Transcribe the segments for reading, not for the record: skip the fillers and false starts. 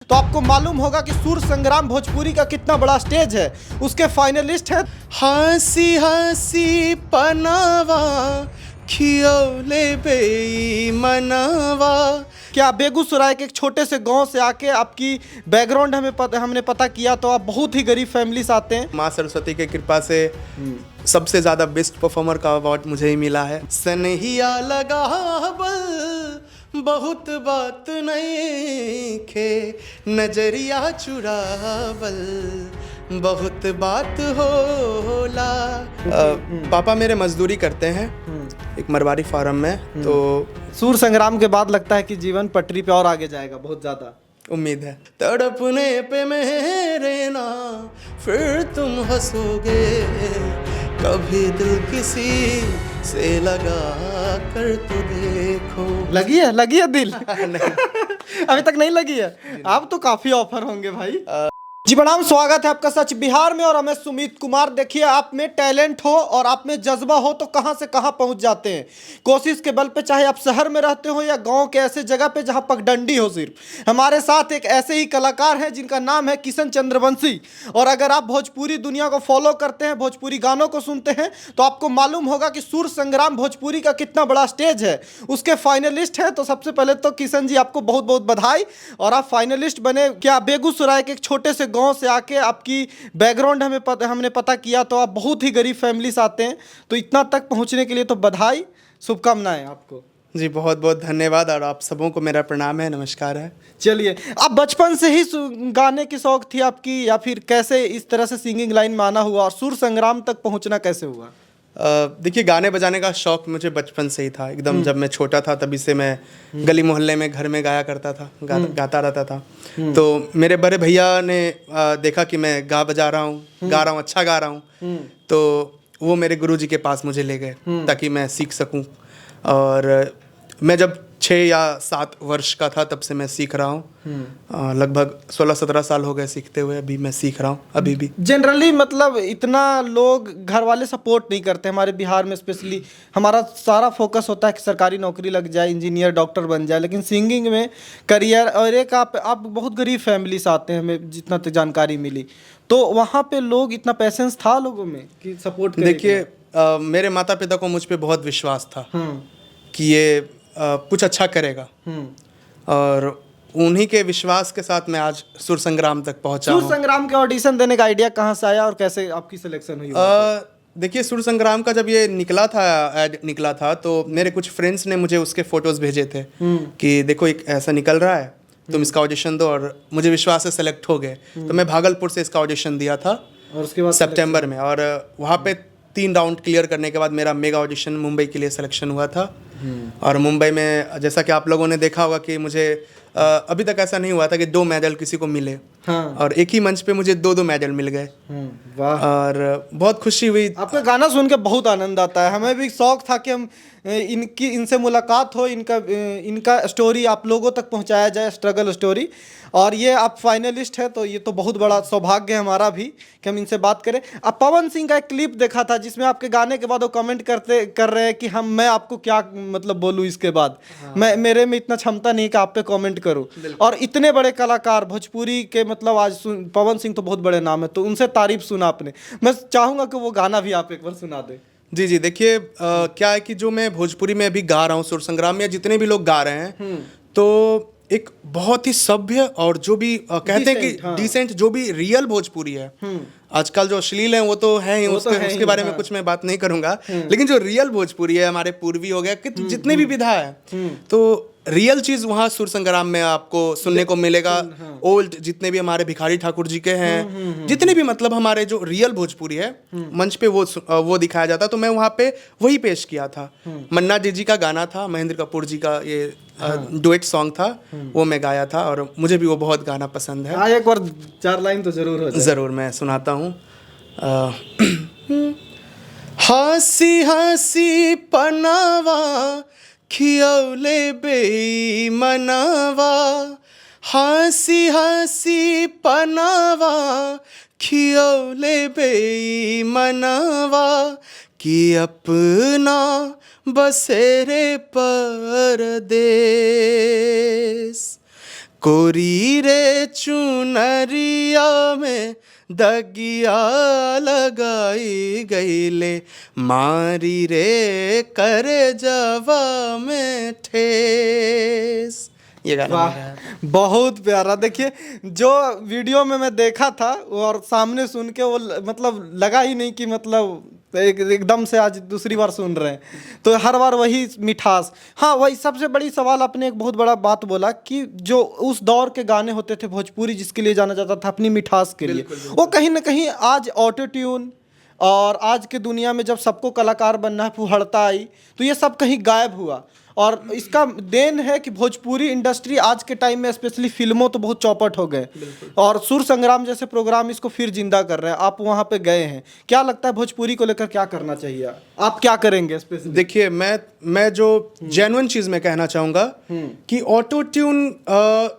तो आपको मालूम होगा कि सूर संग्राम भोजपुरी का कितना बड़ा स्टेज है। उसके फाइनलिस्ट हैं हंसी हंसी पनावा खियौले बेईमानवा। क्या बेगूसराय के एक छोटे से गांव से आके आपकी बैकग्राउंड हमने पता किया तो आप बहुत ही गरीब फैमिली से आते हैं। माँ सरस्वती के कृपा से सबसे ज़्यादा बेस्ट परफॉर्मर का अवार्ड मुझे ही मिला है। सनहिया लगा बल बहुत बात नहीं खे नजरिया चुरावल बहुत बात होला। पापा मेरे मजदूरी करते हैं एक मरवाड़ी फार्म में। तो सूर संग्राम के बाद लगता है कि जीवन पटरी पे और आगे जाएगा बहुत ज़्यादा। उम्मीद है। तड़पने पे मेरे ना फिर तुम हंसोगे कभी दिल किसी से लगा कर तो देखो। लगी है दिल अभी तक नहीं लगी है। अब तो काफी ऑफर होंगे भाई। जी प्रणाम, स्वागत है आपका सच बिहार में और हमें सुमित कुमार। देखिए, आप में टैलेंट हो और आप में जज्बा हो तो कहां से कहां पहुंच जाते हैं कोशिश के बल पे। चाहे आप शहर में रहते हो या गांव के ऐसे जगह पे जहां पगडंडी हो। सिर्फ हमारे साथ एक ऐसे ही कलाकार हैं जिनका नाम है किशन चंद्रवंशी। और अगर आप भोजपुरी दुनिया को फॉलो करते हैं, भोजपुरी गानों को सुनते हैं तो आपको मालूम होगा कि सूर संग्राम भोजपुरी का कितना बड़ा स्टेज है। उसके फाइनलिस्ट हैं। तो सबसे पहले तो किशन जी आपको बहुत बहुत बधाई और आप फाइनलिस्ट बने। क्या बेगूसराय के एक छोटे से गांव से आके आपकी बैकग्राउंड हमने पता किया तो आप बहुत ही गरीब फैमिली से आते हैं। तो इतना तक पहुंचने के लिए तो बधाई, शुभकामनाएं आपको। जी बहुत बहुत धन्यवाद और आप सबों को मेरा प्रणाम है, नमस्कार है। चलिए, आप बचपन से ही गाने की शौक थी आपकी या फिर कैसे इस तरह से सिंगिंग लाइन में आना हुआ और सूर संग्राम तक पहुंचना कैसे हुआ? देखिए, गाने बजाने का शौक मुझे बचपन से ही था एकदम। जब मैं छोटा था तभी से मैं गली मोहल्ले में घर में गाया करता था, गाता रहता था। तो मेरे बड़े भैया ने देखा कि मैं गा रहा हूँ, अच्छा गा रहा हूँ। तो वो मेरे गुरुजी के पास मुझे ले गए ताकि मैं सीख सकूँ। और मैं जब 6 या 7 वर्ष का था तब से मैं सीख रहा हूँ। लगभग 16-17 साल हो गए सीखते हुए। अभी मैं सीख रहा हूँ अभी भी। जनरली मतलब इतना लोग घर वाले सपोर्ट नहीं करते हमारे बिहार में। स्पेशली हमारा सारा फोकस होता है कि सरकारी नौकरी लग जाए, इंजीनियर डॉक्टर बन जाए। लेकिन सिंगिंग में करियर और एक आप बहुत गरीब फैमिली से आते हैं, हमें जितना तक जानकारी मिली। तो वहाँ पे लोग इतना पैसेंस था लोगों में कि सपोर्ट करें? देखिए, मेरे माता पिता को मुझ पर बहुत विश्वास था कि ये कुछ अच्छा करेगा। और उन्हीं के विश्वास के साथ मैं आज सुर संग्राम तक पहुंचा हूं। सुर संग्राम के ऑडिशन देने का आइडिया कहाँ से आया और कैसे आपकी सिलेक्शन हुई? देखिए, सुर संग्राम का जब ये ऐड निकला था तो मेरे कुछ फ्रेंड्स ने मुझे उसके फोटोज भेजे थे कि देखो एक ऐसा निकल रहा है, तुम इसका ऑडिशन दो। और मुझे विश्वास से सेलेक्ट हो गए। तो मैं भागलपुर से इसका ऑडिशन दिया था और उसके बाद सितंबर में। और वहाँ पे 3 राउंड क्लियर करने के बाद मेरा मेगा ऑडिशन मुंबई के लिए सिलेक्शन हुआ था। और मुंबई में जैसा कि आप लोगों ने देखा होगा कि मुझे अभी तक ऐसा नहीं हुआ था कि 2 मेडल किसी को मिले। हाँ। और एक ही मंच पे मुझे 2 मेडल मिल गए। वाह। और बहुत खुशी हुई। आपका गाना सुन के बहुत आनंद आता है। हमें भी शौक था कि हम इनसे मुलाकात हो, इनका स्टोरी आप लोगों तक पहुंचाया जाए, स्ट्रगल स्टोरी। और ये आप फाइनलिस्ट है तो ये तो बहुत बड़ा सौभाग्य है हमारा भी कि हम इनसे बात करें। अब पवन सिंह का एक क्लिप देखा था जिसमें आपके गाने के बाद वो कमेंट कर रहे हैं कि मैं आपको क्या मतलब बोलूँ इसके बाद। हाँ। मेरे में इतना क्षमता नहीं कि आप पे कमेंट करूँ। और इतने बड़े कलाकार भोजपुरी के मतलब आज पवन सिंह तो बहुत बड़े नाम है, तो उनसे तारीफ सुना आपने। मैं चाहूँगा कि वो गाना भी आप एक बार सुना दें। जी देखिए, क्या है कि जो मैं भोजपुरी में अभी गा रहा हूँ सुर संग्राम में, जितने भी लोग गा रहे हैं तो एक बहुत ही सभ्य और जो भी कहते हैं कि डिसेंट जो भी रियल भोजपुरी है। आजकल जो अश्लील है वो तो है ही, उसके बारे में कुछ मैं बात नहीं करूंगा। लेकिन जो रियल भोजपुरी है, हमारे पूर्वी हो गया कि जितने भी विधा है, तो रियल चीज वहाँ सुर संग्राम में आपको सुनने को मिलेगा। ओल्ड जितने भी हमारे भिखारी ठाकुर जी के हैं, जितने भी मतलब हमारे जो रियल भोजपुरी है मंच पे वो दिखाया जाता। तो मैं वहाँ पे वही पेश किया था। मन्ना जी का गाना था, महेंद्र कपूर जी का ये डुएट सॉन्ग था, वो मैं गाया था। और मुझे भी वो बहुत गाना पसंद है। एक बार 4 लाइन तो जरूर हो जाए। जरूर मैं सुनाता हूँ। हंसी हंसी पनावा खियौले बेईमानवा, हंसी हंसी पनावा खियौले बेईमानवा, कि अपना बसेरे परदेस कोरी रे चुनरिया में दगिया लगाई गईले, मारी रे करे जवा में ठेस। ये गाना मेरा है। बहुत प्यारा। देखिए जो वीडियो में मैं देखा था और सामने सुन के वो मतलब लगा ही नहीं कि मतलब एकदम से आज दूसरी बार सुन रहे हैं, तो हर बार वही मिठास। हाँ, वही सबसे बड़ी सवाल आपने एक बहुत बड़ा बात बोला कि जो उस दौर के गाने होते थे भोजपुरी, जिसके लिए जाना जाता था अपनी मिठास के लिए, वो कहीं ना कहीं आज ऑटो ट्यून और आज के दुनिया में जब सबको कलाकार बनना है, फुहड़ता आई, तो ये सब कहीं गायब हुआ। और इसका देन है कि भोजपुरी इंडस्ट्री आज के टाइम में स्पेशली फिल्मों तो बहुत चौपट हो गए, और सुर संग्राम जैसे प्रोग्राम इसको फिर जिंदा कर रहे हैं। आप वहाँ पे गए हैं, क्या लगता है भोजपुरी को लेकर क्या करना चाहिए, आप क्या करेंगे स्पेशली? देखिए मैं जो जेन्युइन चीज़ मैं कहना चाहूँगा कि ऑटो ट्यून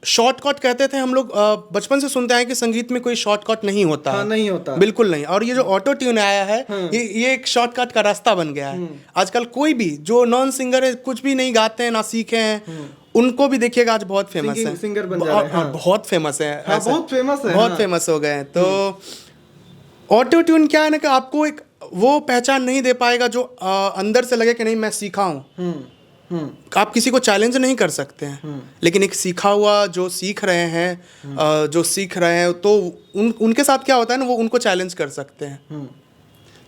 शॉर्टकट कहते थे हम लोग, बचपन से सुनते हैं कि संगीत में कोई शॉर्टकट नहीं होता। हाँ, नहीं होता, बिल्कुल नहीं। और ये जो ऑटो ट्यून आया है, ये एक शॉर्टकट का रास्ता बन गया है। आजकल कोई भी जो नॉन सिंगर है, कुछ भी नहीं गाते हैं ना सीखे हैं, उनको भी देखिएगा आज बहुत फेमस है, सिंगर बन जा रहे हैं। हाँ। बहुत फेमस है। हाँ, बहुत फेमस है, बहुत फेमस हो गए हैं। तो ऑटो ट्यून क्या है ना कि आपको एक वो पहचान नहीं दे पाएगा जो अंदर से लगे कि नहीं मैं सीखा हूँ। आप किसी को चैलेंज नहीं कर सकते हैं, लेकिन एक सीखा हुआ जो सीख रहे हैं, तो उनके साथ क्या होता है ना, वो उनको चैलेंज कर सकते हैं।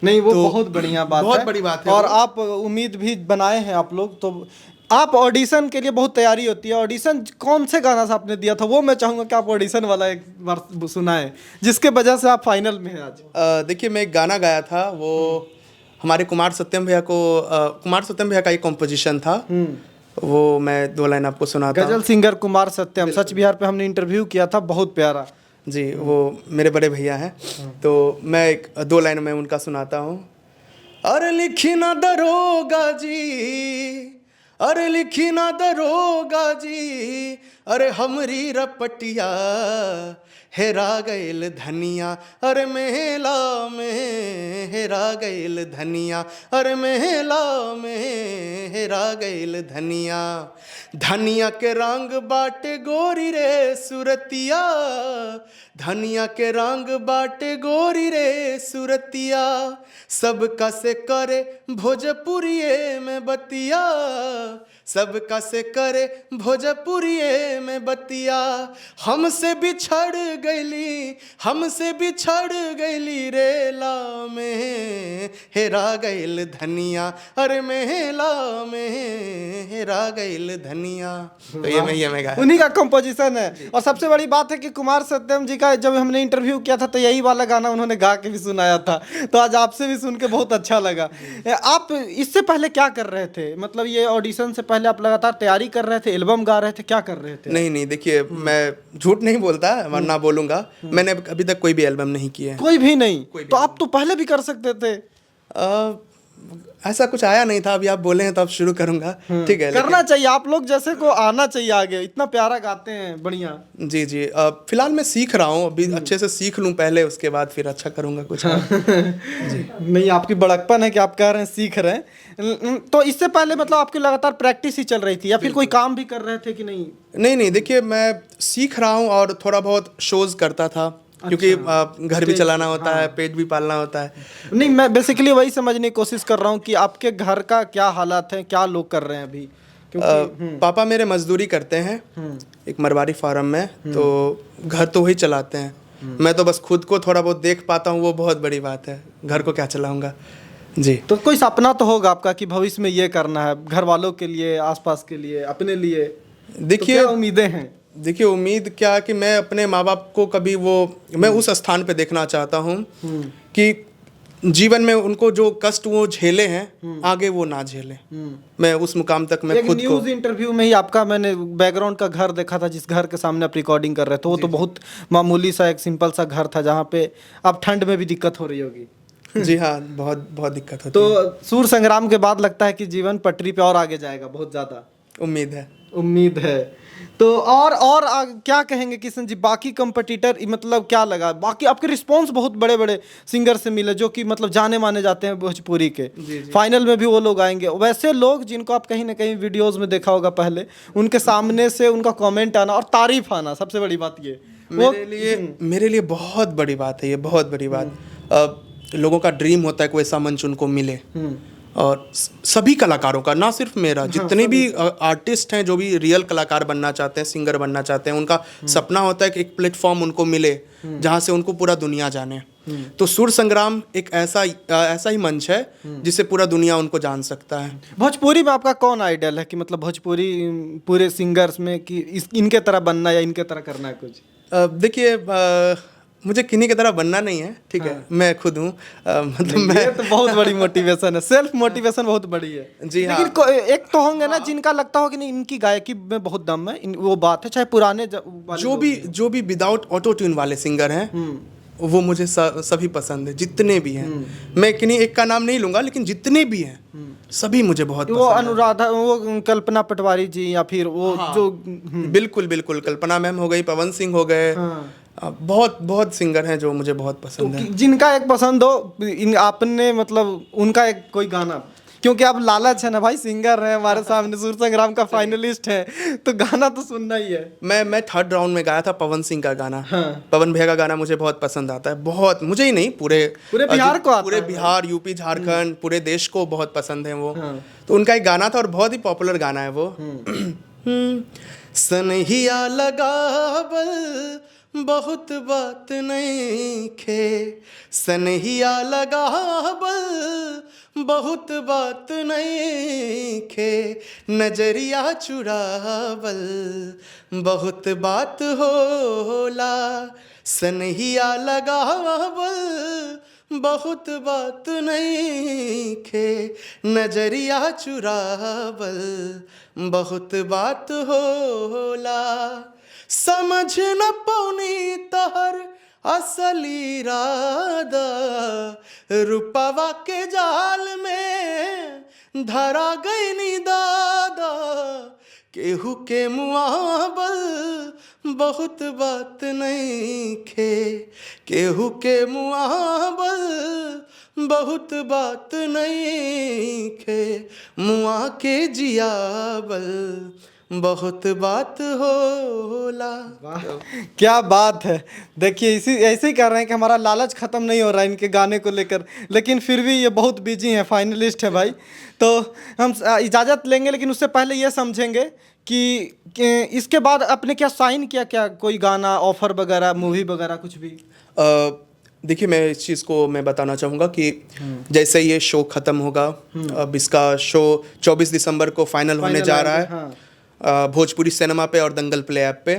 नहीं, वो तो बहुत बढ़िया बात है, बहुत बड़ी बात है। और आप उम्मीद भी बनाए हैं आप लोग, तो आप ऑडिशन के लिए बहुत तैयारी होती है। ऑडिशन कौन से गाना से आपने दिया था, वो मैं चाहूंगा कि आप ऑडिशन वाला एक बार सुनाएं, जिसके वजह से आप फाइनल में हैं आज। देखिए मैं एक गाना गाया था, वो हमारे कुमार सत्यम भैया का एक कॉम्पोजिशन था, वो मैं 2 लाइन आपको सुनाता हूं। गजल सिंगर कुमार सत्यम, सच बिहार पे हमने इंटरव्यू किया था, बहुत प्यारा जी। वो मेरे बड़े भैया हैं, तो मैं 2 लाइन में उनका सुनाता हूँ। अरे लिखी ना दरोगा जी, अरे लिखी ना दरोगा जी, अरे हमरी रपटिया हेरा गईल धनिया, अरे मेला में हेरा गईल धनिया, अरे मेला में हेरा गईल धनिया। धनिया के रंग बाटे गोरी रे सुरतिया, धनिया के रंग बाटे गोरी रे सुरतिया, सबका से करे भोजपुरिये में बतिया, सबका से करे भोजपुरिये में बतिया। हमसे बिछड़ गईली, हमसे बिछड़ गईली रेला में हेरा गईल धनिया, अरे मेला में हेरा गईल धनिया। तो ये मैं गाया, उन्हीं का कंपोजिशन है। और सबसे बड़ी बात है कि कुमार सत्यम जी का जब हमने इंटरव्यू किया था, तो यही वाला गाना उन्होंने गा के भी सुनाया था, तो आज आपसे भी सुन के बहुत अच्छा लगा। आप इससे पहले क्या कर रहे थे, मतलब ये ऑडिशन से पहले आप लगातार तैयारी कर रहे थे, एल्बम गा रहे थे, क्या कर रहे थे? नहीं देखिए मैं झूठ नहीं बोलता, वरना बोलूंगा। मैंने अभी तक कोई भी एल्बम नहीं किया है। कोई भी नहीं? तो आप तो पहले भी कर सकते थे। ऐसा कुछ आया नहीं था, अभी आप बोले हैं तो अब शुरू करूंगा। ठीक है, करना चाहिए, आप लोग जैसे को आना चाहिए आगे, इतना प्यारा गाते हैं, बढ़िया। जी फिलहाल मैं सीख रहा हूँ, अभी अच्छे से सीख लूँ पहले, उसके बाद फिर अच्छा करूँगा कुछ। जी नहीं, आपकी बड़कपन है कि आप कह रहे हैं सीख रहे हैं। तो इससे पहले मतलब आपकी लगातार प्रैक्टिस ही चल रही थी, या फिर कोई काम भी कर रहे थे कि नहीं? नहीं देखिए मैं सीख रहा हूँ और थोड़ा बहुत शोज करता था, क्योंकि घर भी चलाना होता है, पेट भी पालना होता है। नहीं, मैं बेसिकली वही समझने की कोशिश कर रहा हूँ कि आपके घर का क्या हालात है, क्या लोग कर रहे हैं अभी, क्योंकि पापा मेरे मजदूरी करते हैं एक मरवाड़ी फार्म में, तो घर तो वही चलाते हैं। मैं तो बस खुद को थोड़ा बहुत देख पाता हूँ, वो बहुत बड़ी बात है, घर को क्या चलाऊंगा। जी तो कोई सपना तो होगा आपका कि भविष्य में ये करना है, घर वालों के लिए, आसपास के लिए, अपने लिए? देखिए तो उम्मीदें हैं? देखिए उम्मीद क्या कि मैं अपने माँ बाप को कभी मैं उस स्थान पे देखना चाहता हूँ कि जीवन में उनको जो कष्ट वो झेले हैं, आगे वो ना झेले। मैं उस मुकाम तक मैं खुद को। न्यूज़ इंटरव्यू में ही आपका मैंने बैकग्राउंड का घर देखा था, जिस घर के सामने आप रिकॉर्डिंग कर रहे थे, वो तो बहुत मामूली सा एक सिंपल सा घर था, जहाँ पे अब ठंड में भी दिक्कत हो रही होगी। जी हाँ, बहुत बहुत दिक्कत होती तो है। सूर संग्राम के बाद लगता है कि जीवन पटरी पे और आगे जाएगा, बहुत ज़्यादा उम्मीद है। उम्मीद है। तो क्या कहेंगे किशन जी, बाकी कंपटीटर मतलब क्या लगा, बाकी आपके रिस्पांस बहुत बड़े बड़े सिंगर से मिले जो कि मतलब जाने माने जाते हैं भोजपुरी के। फाइनल में भी वो लोग आएंगे, वैसे लोग जिनको आप कहीं ना कहीं वीडियोस में देखा होगा पहले, उनके सामने से उनका कमेंट आना और तारीफ आना, सबसे बड़ी बात ये मेरे लिए बहुत बड़ी बात है, ये बहुत बड़ी बात। लोगों का ड्रीम होता है कोई ऐसा मंच उनको मिले, और सभी कलाकारों का, ना सिर्फ मेरा, जितने भी आर्टिस्ट हैं जो भी रियल कलाकार बनना चाहते हैं, सिंगर बनना चाहते हैं, उनका सपना होता है कि एक प्लेटफॉर्म उनको मिले जहाँ से उनको पूरा दुनिया जाने। तो सुर संग्राम एक ऐसा ही मंच है जिससे पूरा दुनिया उनको जान सकता है। भोजपुरी में आपका कौन आइडल है कि मतलब भोजपुरी पूरे सिंगर्स में कि इनके तरह बनना या इनके तरह करना है कुछ? देखिए, मुझे किन्हीं की तरह बनना नहीं है, ठीक है, मैं खुद हूँ, मतलब मैं तो बहुत बड़ी मोटिवेशन है, सेल्फ मोटिवेशन बहुत बड़ी है जी हाँ। लेकिन एक तो होंगे ना जिनका लगता हो कि नहीं इनकी गायकी में बहुत दम है, वो बात है, चाहे पुराने जो भी विदाउट ऑटो ट्यून वाले सिंगर हैं वो मुझे सभी पसंद है, जितने भी हैं। मैं किन्हीं एक का नाम नहीं लूंगा, लेकिन जितने भी हैं सभी मुझे बहुत वो अनुराधा, वो कल्पना पटवारी जी, या फिर वो जो बिल्कुल बिल्कुल कल्पना मैम हो गई, पवन सिंह हो गए, बहुत बहुत सिंगर हैं जो मुझे बहुत पसंद है। जिनका एक पसंद हो आपने मतलब उनका एक कोई गाना, क्योंकि आप लालच है ना भाई, सिंगर हैं हमारे सामने, सुर संग्राम का फाइनलिस्ट है, तो गाना तो सुनना ही है। मैं थर्ड राउंड में गाया था पवन सिंह का गाना। पवन भैया का गाना मुझे बहुत पसंद आता है, बहुत, मुझे ही नहीं, पूरे बिहार को, पूरे बिहार, यूपी, झारखंड, पूरे देश को बहुत पसंद है वो। तो उनका एक गाना था और बहुत ही पॉपुलर गाना है वो। सनहिया लगावल बहुत बात नहीं खे, सनहिया लगावल बहुत बात नहीं खे, नजरिया चुरावल बहुत बात होला, सनहिया लगावल बहुत बात नहीं खे, नजरिया चुरावल बहुत बात होला, समझ न पौनी तहर असली इरादा, रुपवा के जाल में धरा गई नी दादा, केहू के मुआबल बहुत बात नहीं खे, केहू के मुआबल बहुत बात नहीं खे, मुआ के जियाबल बहुत बात होला। क्या बात है। देखिए ऐसे ही कर रहे हैं कि हमारा लालच ख़त्म नहीं हो रहा है इनके गाने को लेकर, लेकिन फिर भी ये बहुत बिजी हैं, फाइनलिस्ट है भाई। तो हम इजाज़त लेंगे, लेकिन उससे पहले ये समझेंगे कि इसके बाद आपने क्या साइन किया, क्या कोई गाना ऑफर वगैरह, मूवी वगैरह कुछ भी? देखिए, मैं इस चीज़ को मैं बताना चाहूँगा कि जैसे ये शो ख़त्म होगा, अब इसका शो 24 दिसंबर को फाइनल होने जा रहा है भोजपुरी सिनेमा पे और दंगल प्ले ऐप पे,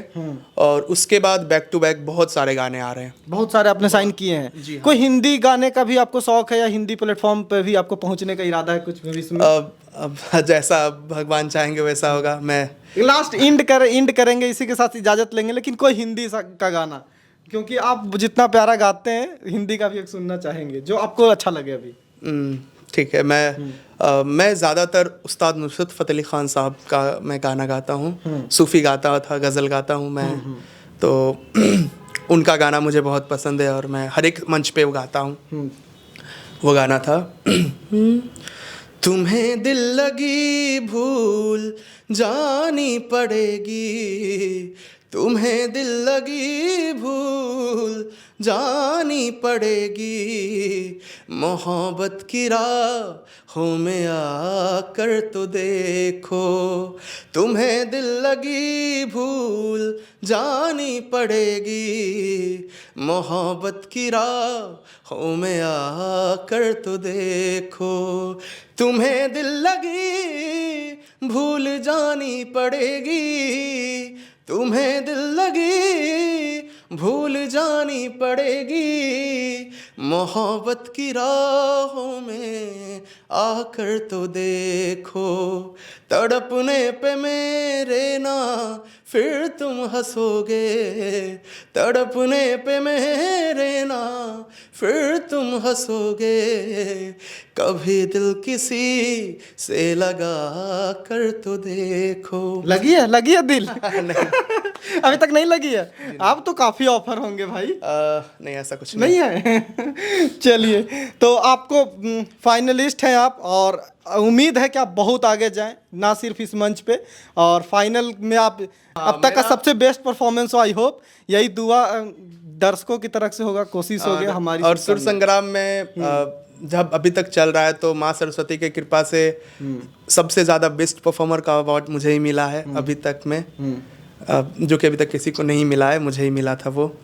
और उसके बाद बैक टू बैक बहुत सारे गाने आ रहे हैं। बहुत सारे आपने साइन किए हैं जी। कोई हिंदी गाने का भी आपको शौक है, या हिंदी प्लेटफॉर्म पे भी आपको पहुंचने का इरादा है कुछ भविष्य में? अब जैसा भगवान चाहेंगे वैसा होगा। मैं लास्ट इंड करेंगे, इसी के साथ इजाज़त लेंगे, लेकिन कोई हिंदी का गाना, क्योंकि आप जितना प्यारा गाते हैं, हिंदी का भी एक सुनना चाहेंगे जो आपको अच्छा लगे अभी। ठीक है, मैं ज़्यादातर उस्ताद नुसरत फ़तेह अली ख़ान साहब का मैं गाना गाता हूँ, सूफ़ी गाता था, गज़ल गाता हूँ मैं, तो उनका गाना मुझे बहुत पसंद है और मैं हर एक मंच पे वो गाता हूँ। वो गाना था तुम्हें दिल लगी भूल जानी पड़ेगी, तुम्हें दिल लगी भूल जानी पड़ेगी, मोहब्बत की राहों में आकर तो देखो, तुम्हें दिल लगी भूल जानी पड़ेगी, मोहब्बत की राहों में आकर तो देखो, तुम्हें दिल लगी भूल जानी पड़ेगी, तुम्हें दिल लगी भूल जानी पड़ेगी, मोहब्बत की राहों में आकर तो देखो, तड़पने पे मेरे ना फिर तुम हंसोगे, तड़पने पे मेरे ना फिर तुम हंसोगे, कभी दिल किसी से लगा कर तो देखो। लगी है दिल? अभी तक नहीं लगी है? आप तो काफी ऑफर होंगे भाई। नहीं, ऐसा कुछ नहीं है। चलिए, तो आपको फाइनलिस्ट हैं आप, और उम्मीद है कि आप बहुत आगे जाएं, ना सिर्फ इस मंच पे, और फाइनल में आप अब तक का सबसे बेस्ट परफॉर्मेंस हो। आई होप यही दुआ दर्शकों की तरफ से होगा, कोशिश होगी हमारी। और सुर संग्राम में जब अभी तक चल रहा है तो माँ सरस्वती की कृपा से सबसे ज़्यादा बेस्ट परफॉर्मर का अवार्ड मुझे ही मिला है अभी तक में, जो कि अभी तक किसी को नहीं मिला है, मुझे ही मिला था वो।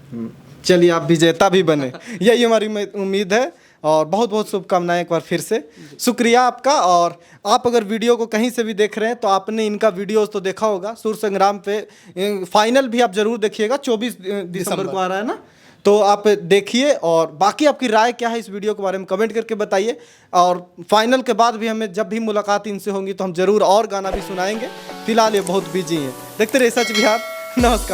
चलिए, आप विजेता भी बने, यही हमारी उम्मीद है, और बहुत बहुत शुभकामनाएं एक बार फिर से। शुक्रिया आपका। और आप अगर वीडियो को कहीं से भी देख रहे हैं तो आपने इनका वीडियोस तो देखा होगा सुर संग्राम पे। फाइनल भी आप जरूर देखिएगा, 24 दिसंबर को आ रहा है ना, तो आप देखिए। और बाकी आपकी राय क्या है इस वीडियो के बारे में कमेंट करके बताइए। और फाइनल के बाद भी हमें जब भी मुलाकात इनसे होंगी तो हम जरूर और गाना भी सुनाएंगे। फिलहाल ये बहुत बिजी हैं। देखते रहिए सच बिहार। नमस्कार।